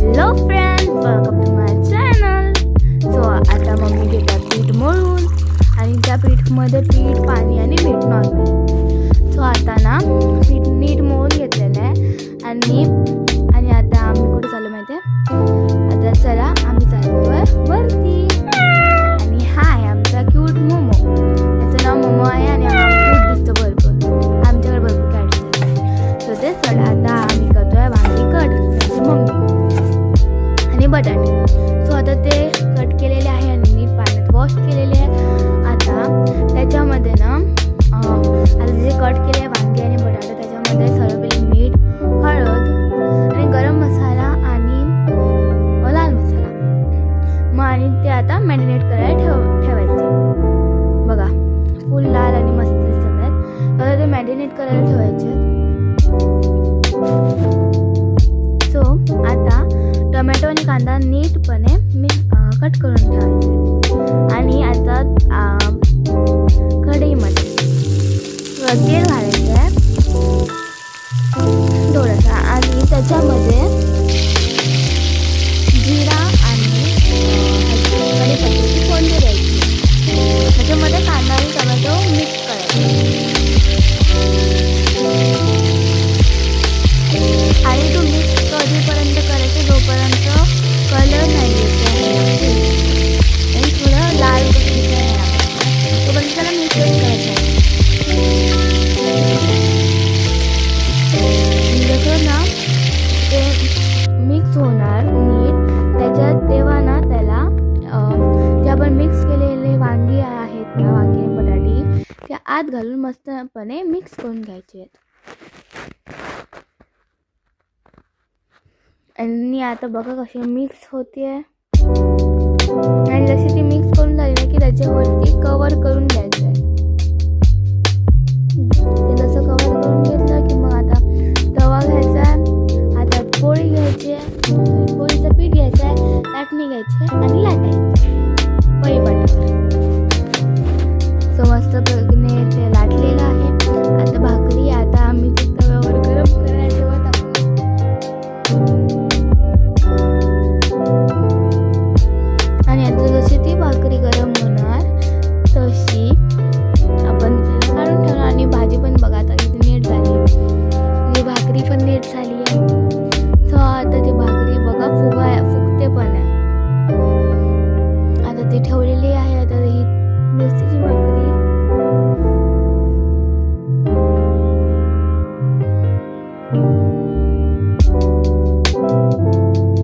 Hello friends, welcome to my channel. So आता mummy घेतात पीठ मळून आणि त्या पीठमध्ये पीठ, पाणी आणि मीठ नॉर्मल. सो आता ना पीठ नीट मळून घेतलेलं आहे आणि आता आम्ही कुठे चाललो माहिती आहे? आता चला आम्ही चालतोय वरती. आणि हा आहे आमचा क्यूट मोमो. याचं नाव मोमो आहे आणि हा क्यूट दिसतो भरपूर. आमच्याकडे भरपूर कॅट्स आहेत. सो ते चला आता आम्ही करतोय वांगी कट. मम्मी आणि बटाटे. सो आता ते कट केलेले आहे आणि नीट पाण्यात वॉश केलेले आहे. आता त्याच्यामध्ये ना आता जे कट केले वांगे आणि बटाटे त्याच्यामध्ये सर्व पहिले मीठ, हळद आणि गरम मसाला आणि लाल मसाला मग आणि ते आता मॅरिनेट करायला ठेवायचे. बघा फुल लाल आणि मस्त दिसत आहेत. आता ते मॅरिनेट करायला ठेवायचे. सो आता टोमॅटो आणि कांदा नीटपणे कट करून ठेवायचे. आणि आता कढईमध्ये तेल घालायचं आहे थोडासा आणि त्याच्यामध्ये जिरा आणि कढीपत्त्याची फोडणी द्यायची. त्याच्यामध्ये कांदा आणि टोमॅटो मिक्स करायचे आणि तो मिक्स कधीपर्यंत करायचं जोपर्यंत कलर नाही येत आणि थोडं लाल तोपर्यंत त्याला मिक्स करायचं आहे. जसं ना ते मिक्स होणार नीट त्याच्यात तेव्हा ना त्याला जे आपण मिक्स केलेले वांगी आहेत ना, वांगी आणि बटाटी त्या आत घालून मस्तपणे मिक्स करून घ्यायचे आहेत. आणि आता बघा कशी मिक्स होते आणि जशी ती मिक्स करून झाली ना की त्याच्यावरती कवर करून घ्यायचं आहे. ते जसं कवर करून घेतलं की मग आता तवा घ्यायचा आहे. आता पोळी घ्यायची आहे, पोळीचं पीठ घ्यायचं आहे, लाटणी घ्यायची आहे आणि लाटायचं पोळी पाटीवर. सो मस्त